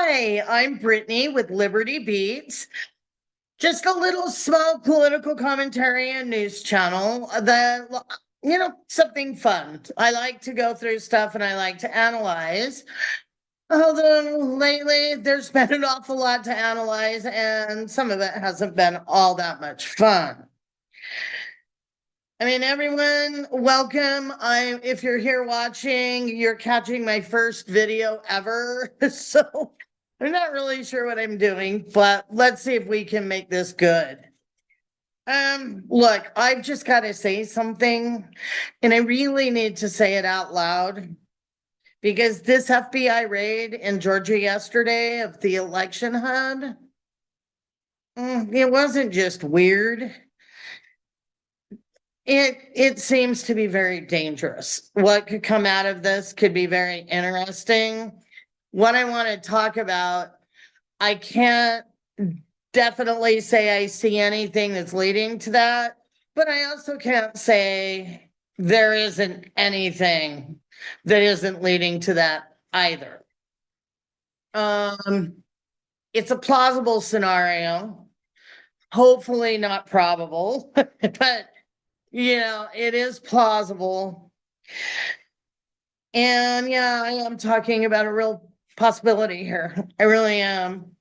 Hi, I'm Brittany with Liberty Beats. Just a little small political commentary and news channel that, something fun. I like to go through stuff and I like to analyze. Although lately there's been an awful lot to analyze and some of it hasn't been all that much fun. I mean, everyone, welcome. If you're here watching, you're catching my first video ever. So I'm not really sure what I'm doing, but let's see if we can make this good. Look, I've just got to say something, and I really need to say it out loud because this FBI raid in Georgia yesterday of the election hub, it wasn't just weird. It seems to be very dangerous. What could come out of this could be very interesting. What I want to talk about, I can't definitely say I see anything that's leading to that, but I also can't say there isn't anything that isn't leading to that either. Um, it's a plausible scenario, hopefully not probable, but it is plausible. And yeah, I am talking about a real possibility here. I really am.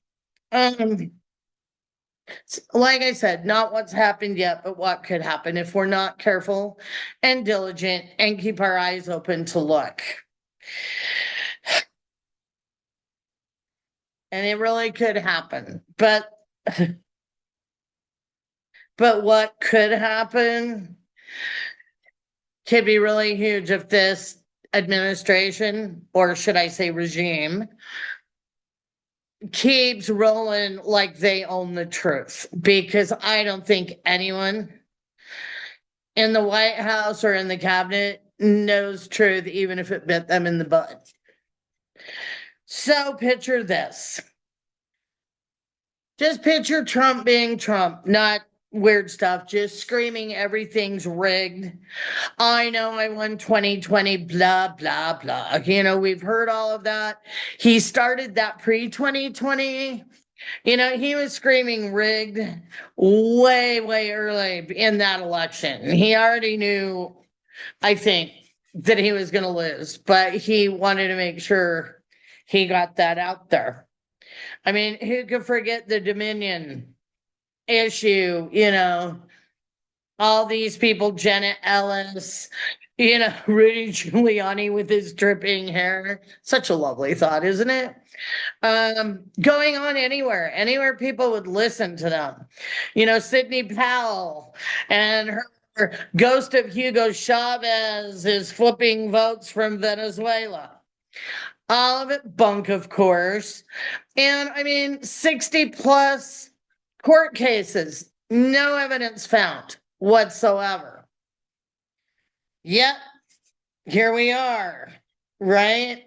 Like I said, not what's happened yet, but what could happen if we're not careful and diligent and keep our eyes open to look. And it really could happen. But what could happen could be really huge if this administration, or should I say regime, keeps rolling like they own the truth. Because I don't think anyone in the White House or in the cabinet knows truth, even if it bit them in the butt. So picture this. Just picture Trump being Trump, not weird stuff, just screaming everything's rigged. I know I won 2020, blah, blah, blah. We've heard all of that. He started that pre-2020. He was screaming rigged way, way early in that election. He already knew, I think, that he was going to lose, but he wanted to make sure he got that out there. I mean, who could forget the Dominion issue? All these people, Janet Ellis, Rudy Giuliani with his dripping hair. Such a lovely thought, isn't it? Going on anywhere people would listen to them. Sidney Powell and her ghost of Hugo Chavez is flipping votes from Venezuela. All of it bunk, of course. And I mean, 60 plus court cases, no evidence found whatsoever. Yet, here we are, right?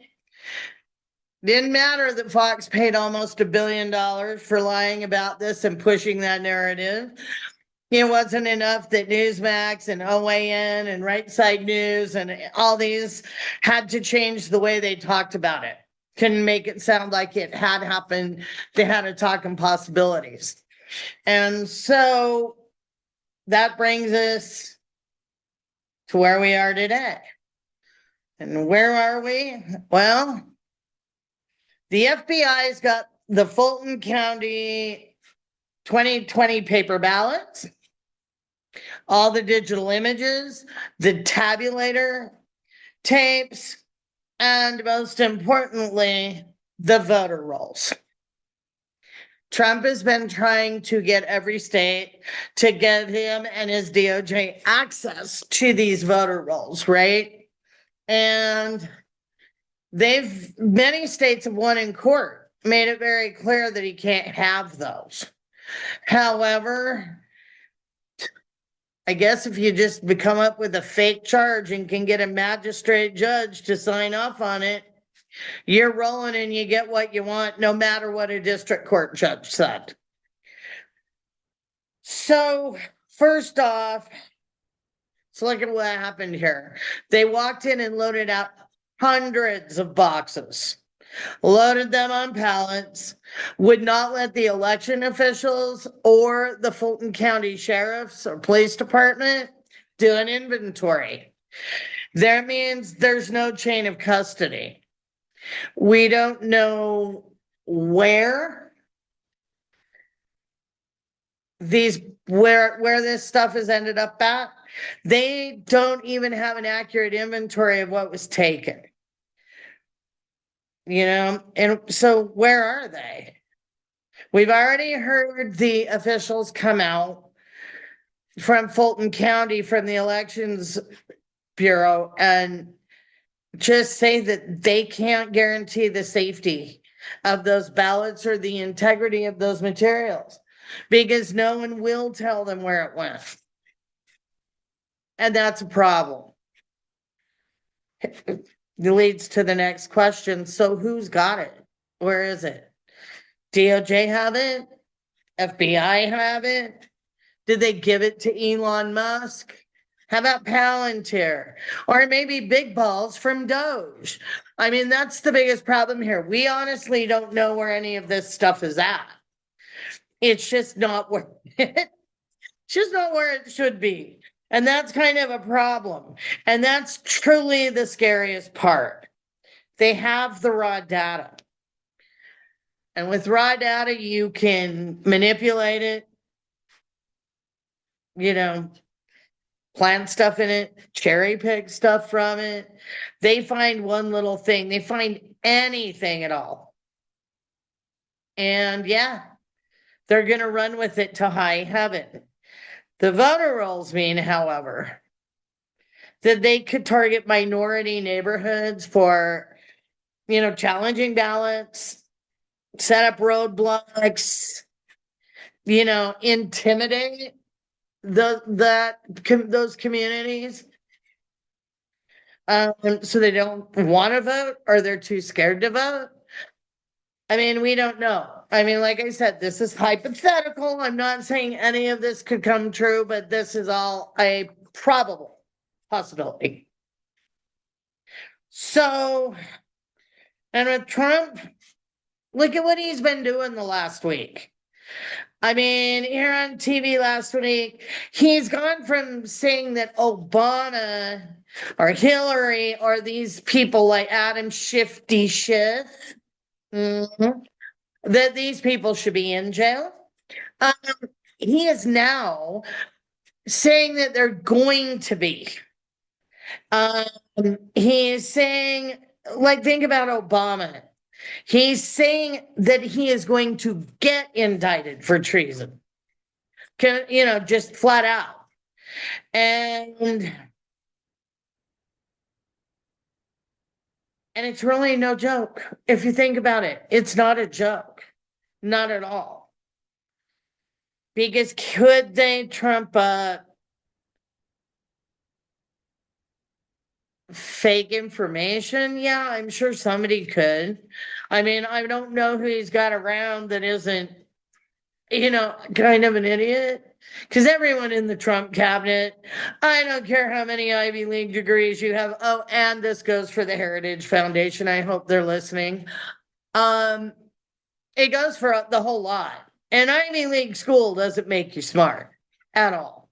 Didn't matter that Fox paid almost $1 billion for lying about this and pushing that narrative. It wasn't enough that Newsmax and OAN and Right Side News and all these had to change the way they talked about it. Couldn't make it sound like it had happened. They had to talk in possibilities. And so that brings us to where we are today. And where are we? Well, the FBI's got the Fulton County 2020 paper ballots, all the digital images, the tabulator tapes, and most importantly, the voter rolls. Trump has been trying to get every state to give him and his DOJ access to these voter rolls, right? And many states have won in court, made it very clear that he can't have those. However, I guess if you just come up with a fake charge and can get a magistrate judge to sign off on it, you're rolling and you get what you want, no matter what a district court judge said. So, first off, let's look at what happened here. They walked in and loaded out hundreds of boxes loaded them on pallets, would not let the election officials or the Fulton County Sheriff's or Police Department do an inventory. That means there's no chain of custody. We don't know where these where this stuff has ended up at. They don't even have an accurate inventory of what was taken. And so where are they? We've already heard the officials come out from Fulton County, from the Elections Bureau, and just say that they can't guarantee the safety of those ballots or the integrity of those materials because no one will tell them where it went. And that's a problem. It leads to the next question. So who's got it? Where is it? DOJ have it? FBI have it? Did they give it to Elon Musk? How about Palantir? Or maybe Big Balls from Doge? I mean, that's the biggest problem here. We honestly don't know where any of this stuff is at. It's just not where it's just not where it should be. And that's kind of a problem. And that's truly the scariest part. They have the raw data. And with raw data, you can manipulate it, plant stuff in it, cherry pick stuff from it. They find one little thing, they find anything at all. And yeah, they're going to run with it to high heaven. The voter rolls mean, however, that they could target minority neighborhoods for, challenging ballots, set up roadblocks, intimidate those communities, so they don't want to vote or they're too scared to vote. I mean, we don't know. I mean, like I said, this is hypothetical. I'm not saying any of this could come true, but this is all a probable possibility. So, and with Trump, look at what he's been doing the last week. I mean, here on TV last week, he's gone from saying that Obama or Hillary or these people like Adam Shifty Schiff, that these people should be in jail. He is now saying that they're going to be. He is saying, like, think about Obama. He's saying that he is going to get indicted for treason. Just flat out. And it's really no joke. If you think about it, it's not a joke. Not at all. Because could they trump up fake information? Yeah, I'm sure somebody could. I mean, I don't know who he's got around that isn't, kind of an idiot. Because everyone in the Trump cabinet, I don't care how many Ivy League degrees you have. Oh, and this goes for the Heritage Foundation. I hope they're listening. It goes for the whole lot. An Ivy League school doesn't make you smart at all.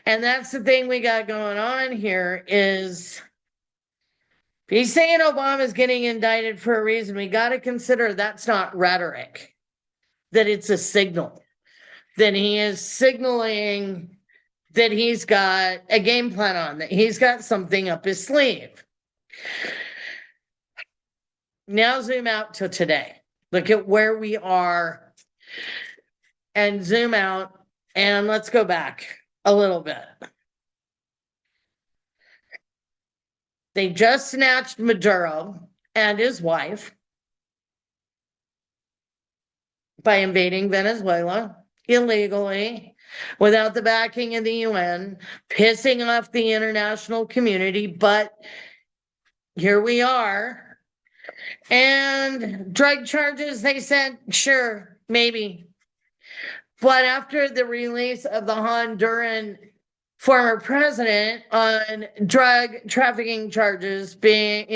And that's the thing we got going on here is he's saying Obama's getting indicted for a reason. We got to consider that's not rhetoric, that it's a signal, that he is signaling that he's got a game plan on, that he's got something up his sleeve. Now zoom out to today. Look at where we are and zoom out and let's go back a little bit. They just snatched Maduro and his wife by invading Venezuela illegally, without the backing of the UN, pissing off the international community. But here we are. And drug charges, they said, sure, maybe. But after the release of the Honduran former president on drug trafficking charges being,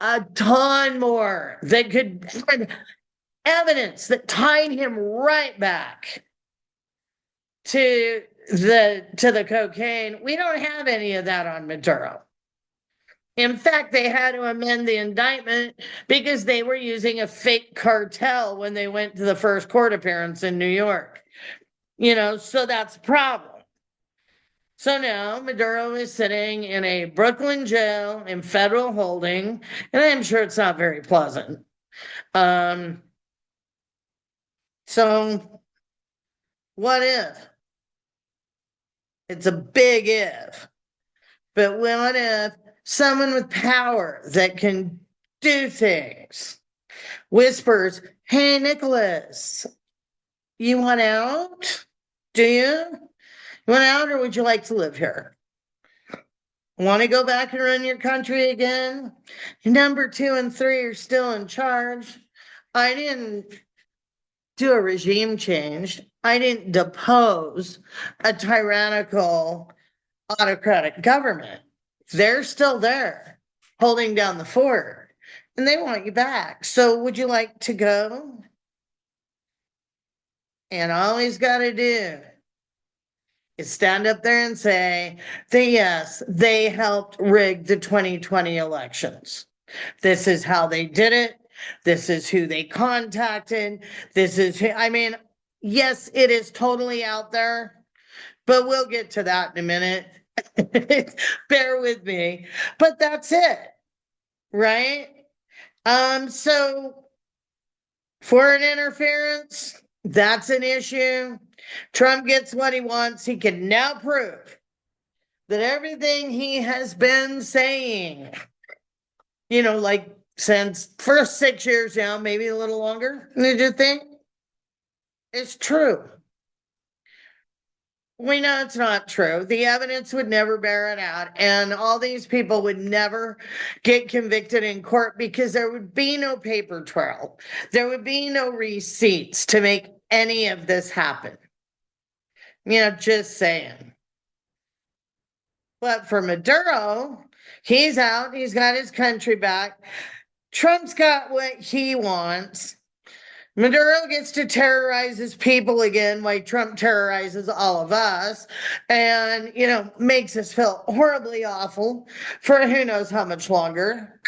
a ton more that could evidence that tied him right back to the cocaine. We don't have any of that on Maduro. In fact, they had to amend the indictment because they were using a fake cartel when they went to the first court appearance in New York. So that's a problem. So now Maduro is sitting in a Brooklyn jail in federal holding, and I'm sure it's not very pleasant. So what if? It's a big if. But what if someone with power that can do things whispers, "Hey, Nicholas, you want out? Do you? You want out, or would you like to live here? Want to go back and run your country again? Number 2 and 3 are still in charge. I didn't do a regime change. I didn't depose a tyrannical autocratic government. They're still there holding down the fort and they want you back. So would you like to go?" And all he's got to do is stand up there and say that yes, they helped rig the 2020 elections. This is how they did it. This is who they contacted. This is who, I mean, yes, it is totally out there, but we'll get to that in a minute. Bear with me. But that's it, right? So foreign interference, that's an issue. Trump gets what he wants. He can now prove that everything he has been saying, like since first 6 years now, maybe a little longer, did you think? It's true. We know it's not true. The evidence would never bear it out. And all these people would never get convicted in court because there would be no paper trail. There would be no receipts to make any of this happen. Just saying. But for Maduro, he's out. He's got his country back. Trump's got what he wants. Maduro gets to terrorize his people again, like Trump terrorizes all of us, and, makes us feel horribly awful for who knows how much longer.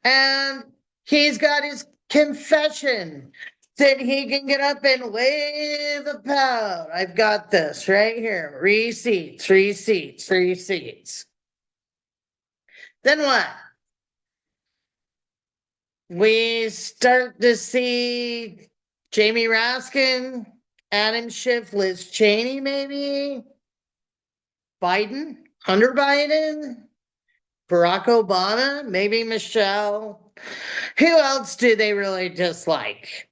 And he's got his confession that he can get up and wave a pout. I've got this right here. Receipts, receipts, receipts. Then what? We start to see Jamie Raskin, Adam Schiff, Liz Cheney, maybe Biden, Hunter Biden, Barack Obama, maybe Michelle. Who else do they really dislike?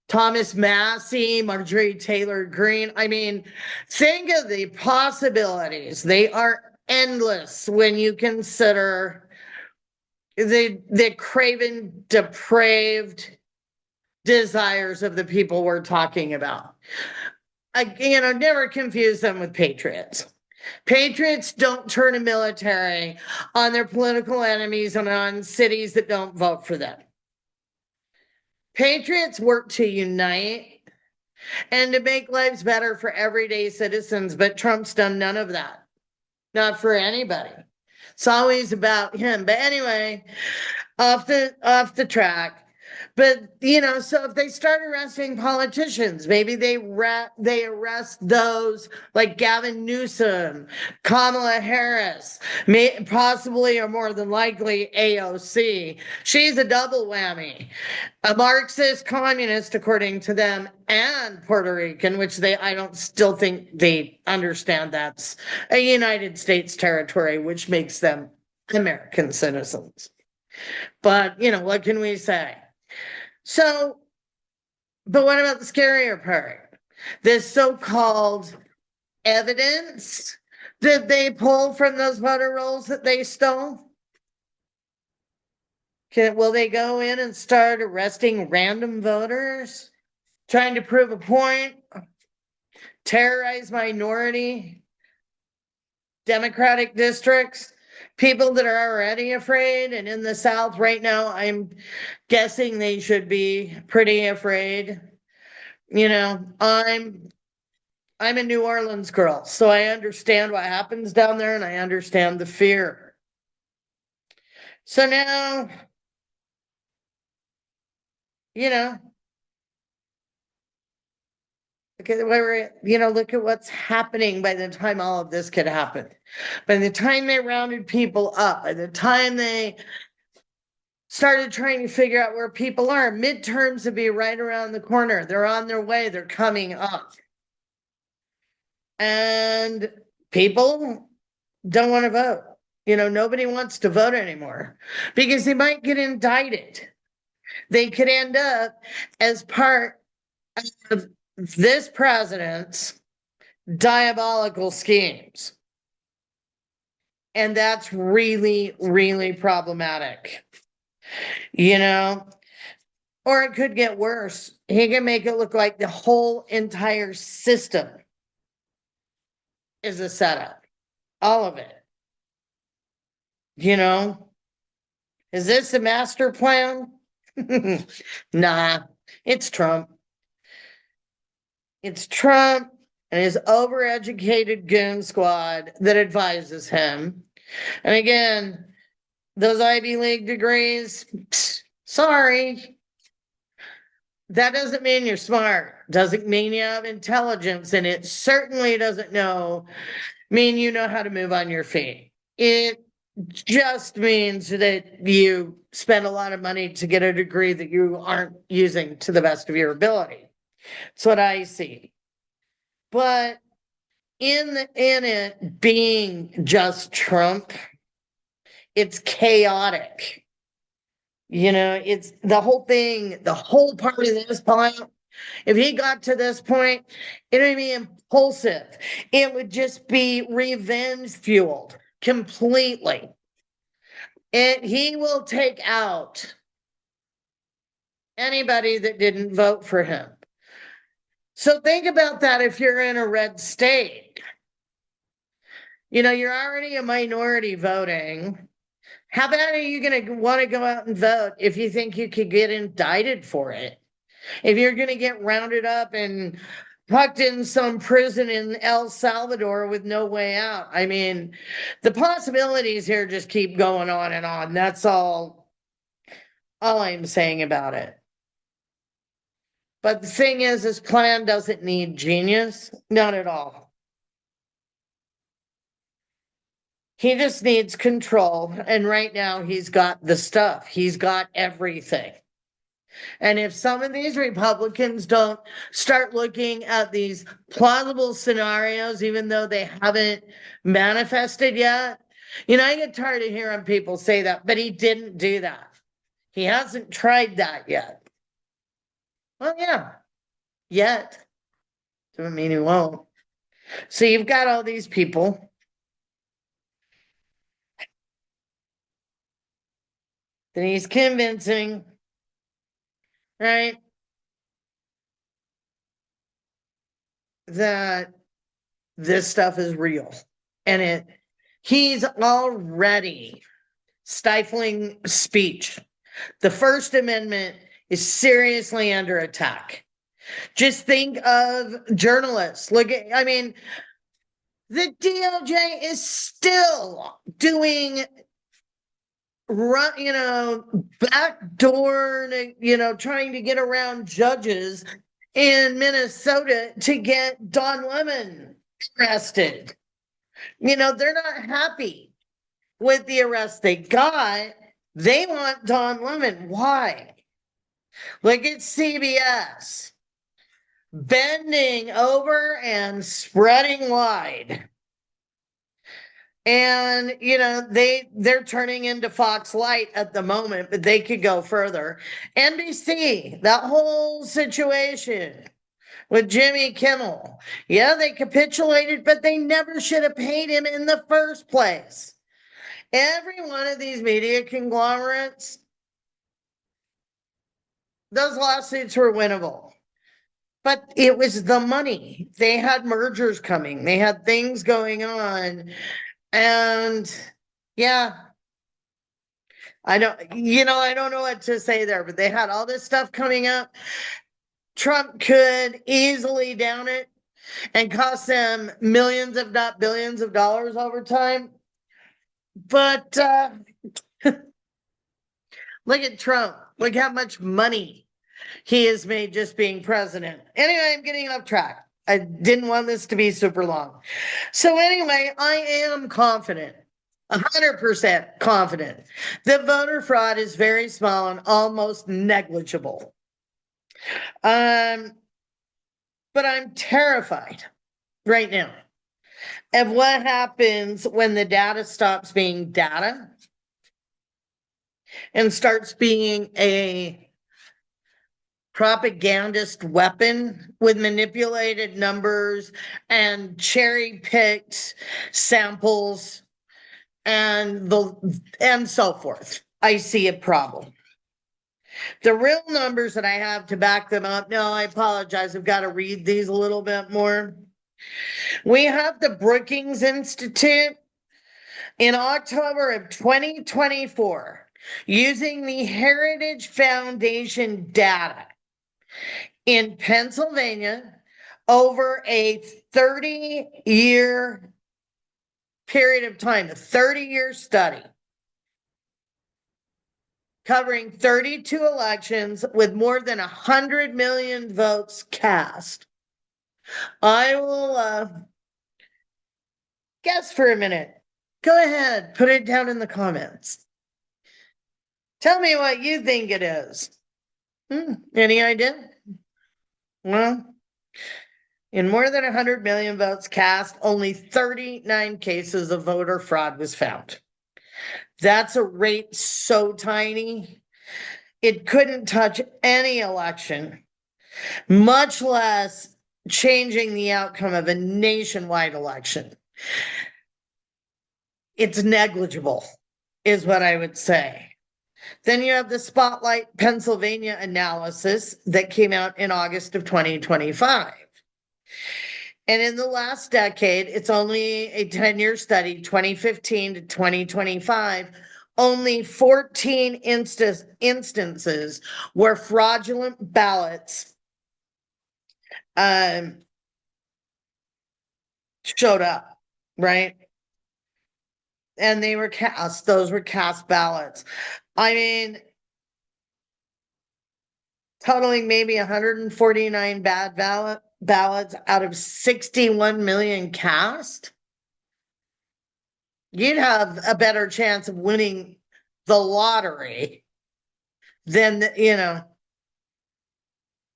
Thomas Massey, Marjorie Taylor Greene. I mean, think of the possibilities. They are endless when you consider the craven, depraved desires of the people we're talking about. Never confuse them with patriots. Patriots don't turn a military on their political enemies and on cities that don't vote for them. Patriots work to unite and to make lives better for everyday citizens, but Trump's done none of that. Not for anybody. It's always about him. But anyway, off the track. But so if they start arresting politicians, maybe they arrest those like Gavin Newsom, Kamala Harris, possibly or more than likely AOC. She's a double whammy, a Marxist communist according to them, and Puerto Rican, which I don't still think they understand that's a United States territory, which makes them American citizens. But what can we say? So, but what about the scarier part? This so-called evidence that they pull from those voter rolls that they stole? Will they go in and start arresting random voters, trying to prove a point, terrorize minority Democratic districts? People that are already afraid, and in the South right now, I'm guessing they should be pretty afraid. I'm a New Orleans girl, so I understand what happens down there and I understand the fear. So now, you know, look at what's happening by the time all of this could happen. By the time they rounded people up, by the time they started trying to figure out where people are, midterms would be right around the corner. They're on their way, they're coming up. And people don't want to vote. Nobody wants to vote anymore because they might get indicted. They could end up as part of this president's diabolical schemes. And that's really, really problematic. Or it could get worse. He can make it look like the whole entire system is a setup. All of it. Is this a master plan? Nah, it's Trump. It's Trump and his overeducated goon squad that advises him. And again, those Ivy League degrees, sorry. That doesn't mean you're smart. Doesn't mean you have intelligence. And it certainly doesn't mean you know how to move on your feet. It just means that you spend a lot of money to get a degree that you aren't using to the best of your ability. That's what I see. But in it being just Trump, it's chaotic. It's the whole thing, the whole part of this point. If he got to this point, it would be impulsive. It would just be revenge fueled completely. And he will take out anybody that didn't vote for him. So think about that if you're in a red state. You're already a minority voting. How bad are you going to want to go out and vote if you think you could get indicted for it? If you're going to get rounded up and tucked in some prison in El Salvador with no way out. I mean, the possibilities here just keep going on and on. That's all I'm saying about it. But the thing is, his plan doesn't need genius. Not at all. He just needs control. And right now he's got the stuff. He's got everything. And if some of these Republicans don't start looking at these plausible scenarios, even though they haven't manifested yet, I get tired of hearing people say that, but he didn't do that. He hasn't tried that yet. Well, yeah, yet. Doesn't mean he won't. So you've got all these people that he's convincing, right? That this stuff is real. And he's already stifling speech. The First Amendment is seriously under attack. Just think of journalists. The DOJ is still doing backdoor, trying to get around judges in Minnesota to get Don Lemon arrested. They're not happy with the arrest they got. They want Don Lemon. Why? Look at CBS bending over and spreading wide. And, they're turning into Fox Light at the moment, but they could go further. NBC, that whole situation with Jimmy Kimmel. Yeah, they capitulated, but they never should have paid him in the first place. Every one of these media conglomerates, those lawsuits were winnable. But it was the money. They had mergers coming. They had things going on. And, Yeah. I don't know what to say there, but they had all this stuff coming up. Trump could easily down it and cost them millions, if not billions of dollars over time. But look at Trump. Look how much money he has made just being president. Anyway, I'm getting off track. I didn't want this to be super long. So anyway, I am confident, 100% confident that voter fraud is very small and almost negligible. Um, but I'm terrified right now of what happens when the data stops being data and starts being a propagandist weapon with manipulated numbers and cherry picked samples and so forth. I see a problem. The real numbers that I have to back them up, no, I apologize. I've got to read these a little bit more. We have the Brookings Institute in October of 2024 using the Heritage Foundation data in Pennsylvania over a 30-year period of time, a 30-year study covering 32 elections with more than 100 million votes cast. I will guess for a minute. Go ahead, put it down in the comments. Tell me what you think it is. Any idea? Well, in more than 100 million votes cast, only 39 cases of voter fraud was found. That's a rate so tiny, it couldn't touch any election, much less changing the outcome of a nationwide election. It's negligible, is what I would say. Then you have the Spotlight Pennsylvania analysis that came out in August of 2025. And in the last decade, it's only a 10-year study, 2015 to 2025, only 14 instances where fraudulent ballots showed up, right? And they were cast, those were cast ballots. I mean, totaling maybe 149 bad ballots out of 61 million cast. You'd have a better chance of winning the lottery than,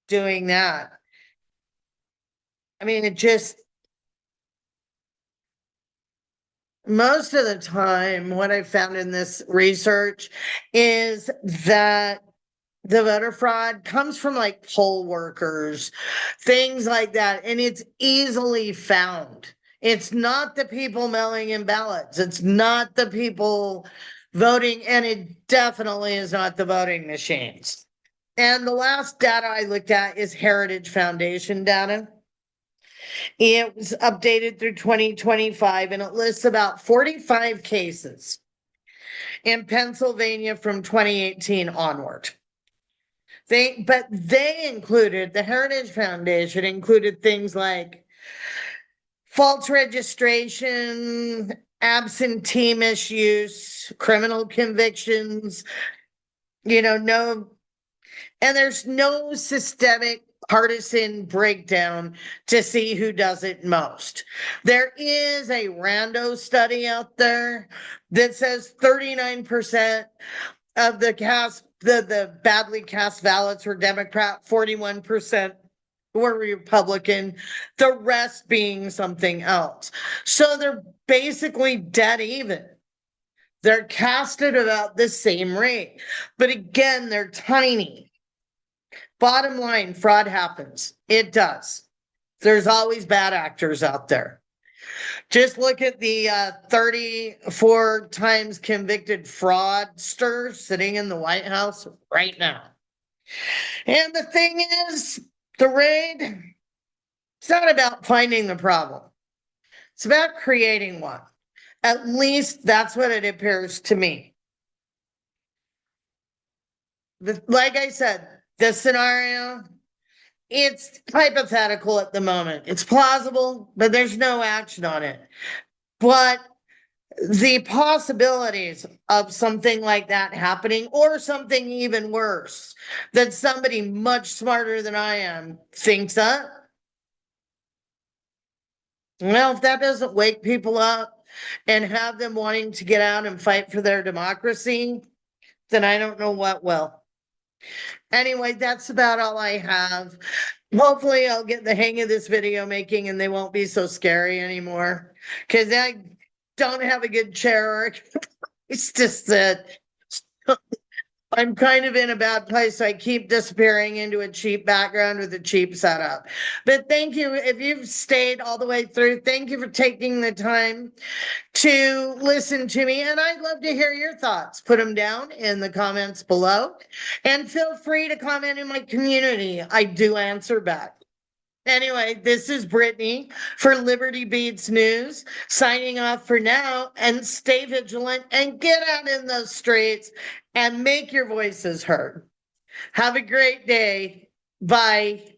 doing that. I mean, it just, most of the time, what I found in this research is that the voter fraud comes from like poll workers, things like that, and it's easily found. It's not the people mailing in ballots. It's not the people voting, and it definitely is not the voting machines. And the last data I looked at is Heritage Foundation data. It was updated through 2025, and it lists about 45 cases in Pennsylvania from 2018 onward. They included, the Heritage Foundation included things like false registration, absentee misuse, criminal convictions, and there's no systemic partisan breakdown to see who does it most. There is a rando study out there that says 39% of the badly cast ballots were Democrat, 41% were Republican, the rest being something else. So they're basically dead even. They're cast at about the same rate. But again, they're tiny. Bottom line, fraud happens. It does. There's always bad actors out there. Just look at the 34 times convicted fraudster sitting in the White House right now. And the thing is, the raid, it's not about finding the problem. It's about creating one. At least that's what it appears to me. Like I said, the scenario, it's hypothetical at the moment. It's plausible, but there's no action on it. But the possibilities of something like that happening, or something even worse, that somebody much smarter than I am thinks up. Well, if that doesn't wake people up and have them wanting to get out and fight for their democracy, then I don't know what will. Anyway, that's about all I have. Hopefully, I'll get the hang of this video making and they won't be so scary anymore. Because I don't have a good chair or a good place to sit. I'm kind of in a bad place, so I keep disappearing into a cheap background with a cheap setup. But thank you. If you've stayed all the way through, thank you for taking the time to listen to me. And I'd love to hear your thoughts. Put them down in the comments below. And feel free to comment in my community. I do answer back. Anyway, this is Brittany for Liberty Beads News, signing off for now, and stay vigilant and get out in those streets and make your voices heard. Have a great day. Bye.